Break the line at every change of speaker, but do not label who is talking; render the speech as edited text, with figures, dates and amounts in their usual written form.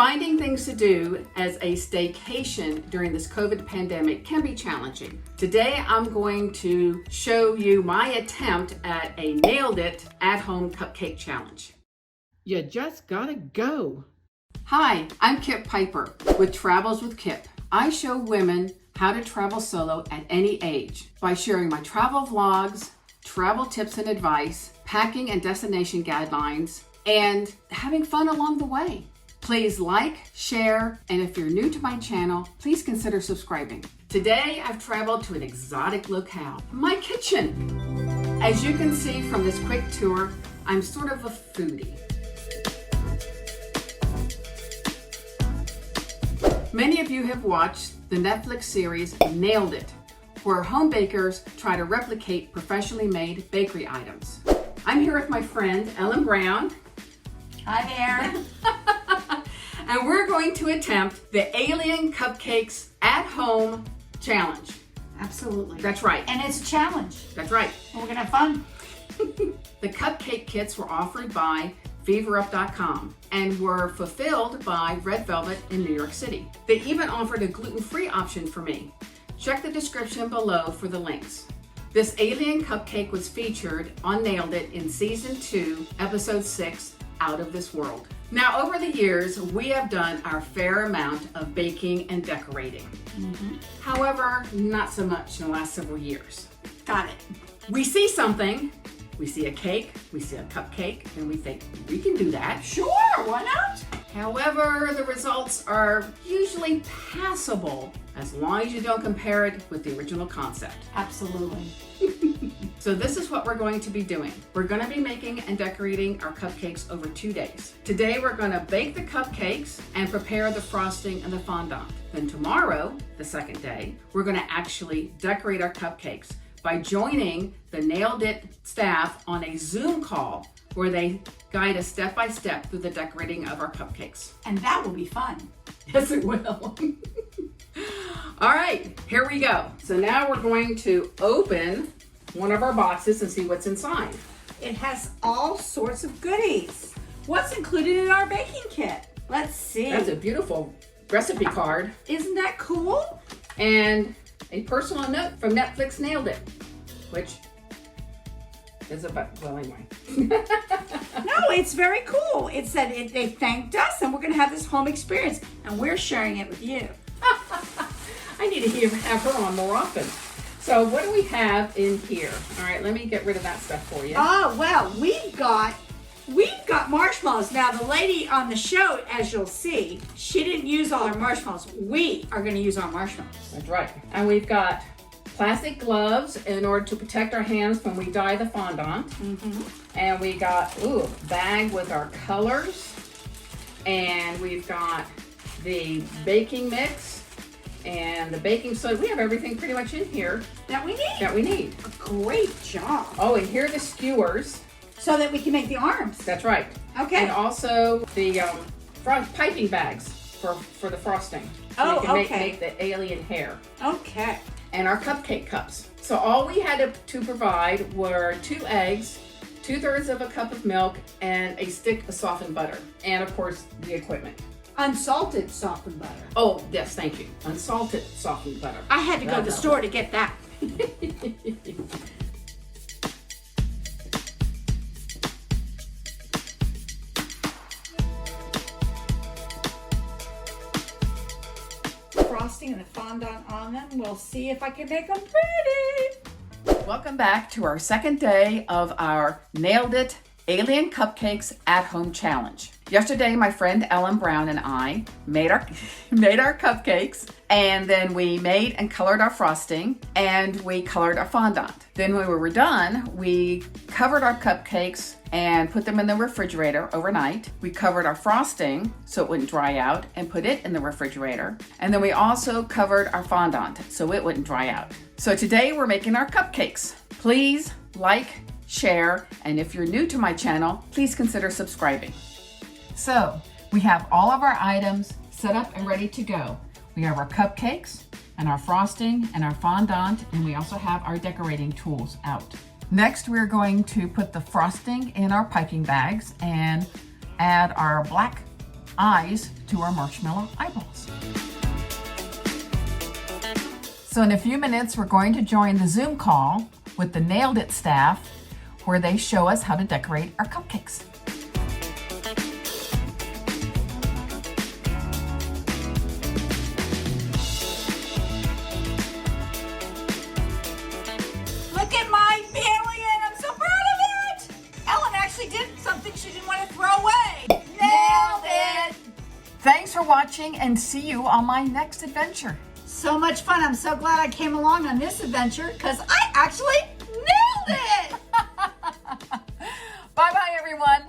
Finding things to do as a staycation during this COVID pandemic can be challenging. Today, I'm going to show you my attempt at a nailed it at-home cupcake challenge.
You just gotta go.
Hi, I'm Kip Piper with Travels with Kip. I show women how to travel solo at any age by sharing my travel vlogs, travel tips and advice, packing and destination guidelines, and having fun along the way. Please like, share, and if you're new to my channel, please consider subscribing. Today, I've traveled to an exotic locale, my kitchen. As you can see from this quick tour, I'm sort of a foodie. Many of you have watched the Netflix series Nailed It, where home bakers try to replicate professionally made bakery items. I'm here with my friend, Ellen Brown.
Hi there.
And we're going to attempt the Alien Cupcakes at Home Challenge.
Absolutely.
That's right.
And it's a challenge.
That's right.
And we're gonna have fun.
The cupcake kits were offered by feverup.com and were fulfilled by Red Velvet in New York City. They even offered a gluten-free option for me. Check the description below for the links. This alien cupcake was featured on Nailed It in Season 2, Episode 6, Out of This World. Now, over the years, we have done our fair amount of baking and decorating. However, not so much in the last several years.
Got it.
We see something, we see a cake, we see a cupcake, and we think, we can do that.
Sure, why not?
However, the results are usually passable as long as you don't compare it with the original concept.
Absolutely.
So this is what we're going to be doing. We're going to be making and decorating our cupcakes over 2 days. Today we're going to bake the cupcakes and prepare the frosting and the fondant. Then tomorrow, the second day, we're going to actually decorate our cupcakes by joining the Nailed It staff on a Zoom call where they guide us step by step through the decorating of our cupcakes.
And that will be fun.
Yes, it will. All right, here we go. So now we're going to open one of our boxes and see what's inside.
It has all sorts of goodies. What's included in our baking kit? Let's see.
That's a beautiful recipe card.
Isn't that cool?
And a personal note from Netflix Nailed It, which is about, well, anyway.
No, it's very cool. It said they thanked us and we're gonna have this home experience and we're sharing it with you.
I need to have her on more often. So what do we have in here? All right, let me get rid of that stuff for you.
Oh, well, we've got marshmallows. Now, the lady on the show, as you'll see, she didn't use all her marshmallows. We are going to use our marshmallows.
That's right. And we've got plastic gloves in order to protect our hands when we dye the fondant. And we got, a bag with our colors. And we've got the baking mix and the baking soda. We have everything pretty much in here
That we need.
that we need.
Great job.
Oh, and here are the skewers.
So that we can make the arms.
That's right.
Okay.
And also the piping bags for the frosting. So
Oh,
you can
okay.
make the alien hair.
Okay.
And our cupcake cups. So all we had to provide were 2 eggs, 2/3 of a cup of milk, and a stick of softened butter. And of course, the equipment.
Unsalted softened butter.
Oh, yes, thank you. Unsalted softened butter.
I had to go to the store to get that. Frosting and the fondant on them. We'll see if I can make them pretty.
Welcome back to our second day of our Nailed It Alien Cupcakes at Home Challenge. Yesterday, my friend Ellen Brown and I made our cupcakes, and then we made and colored our frosting, and we colored our fondant. Then when we were done, we covered our cupcakes and put them in the refrigerator overnight. We covered our frosting so it wouldn't dry out and put it in the refrigerator. And then we also covered our fondant so it wouldn't dry out. So today we're making our cupcakes. Please like, share, and if you're new to my channel, please consider subscribing. So we have all of our items set up and ready to go. We have our cupcakes and our frosting and our fondant, and we also have our decorating tools out. Next, we're going to put the frosting in our piping bags and add our black eyes to our marshmallow eyeballs. So in a few minutes, we're going to join the Zoom call with the Nailed It staff where they show us how to decorate our cupcakes.
Look at my alien. I'm so proud of it. Ellen actually did something she didn't want to throw away. Nailed it.
Thanks for watching and see you on my next adventure.
So much fun. I'm so glad I came along on this adventure because I actually nailed it.
Bye-bye, everyone.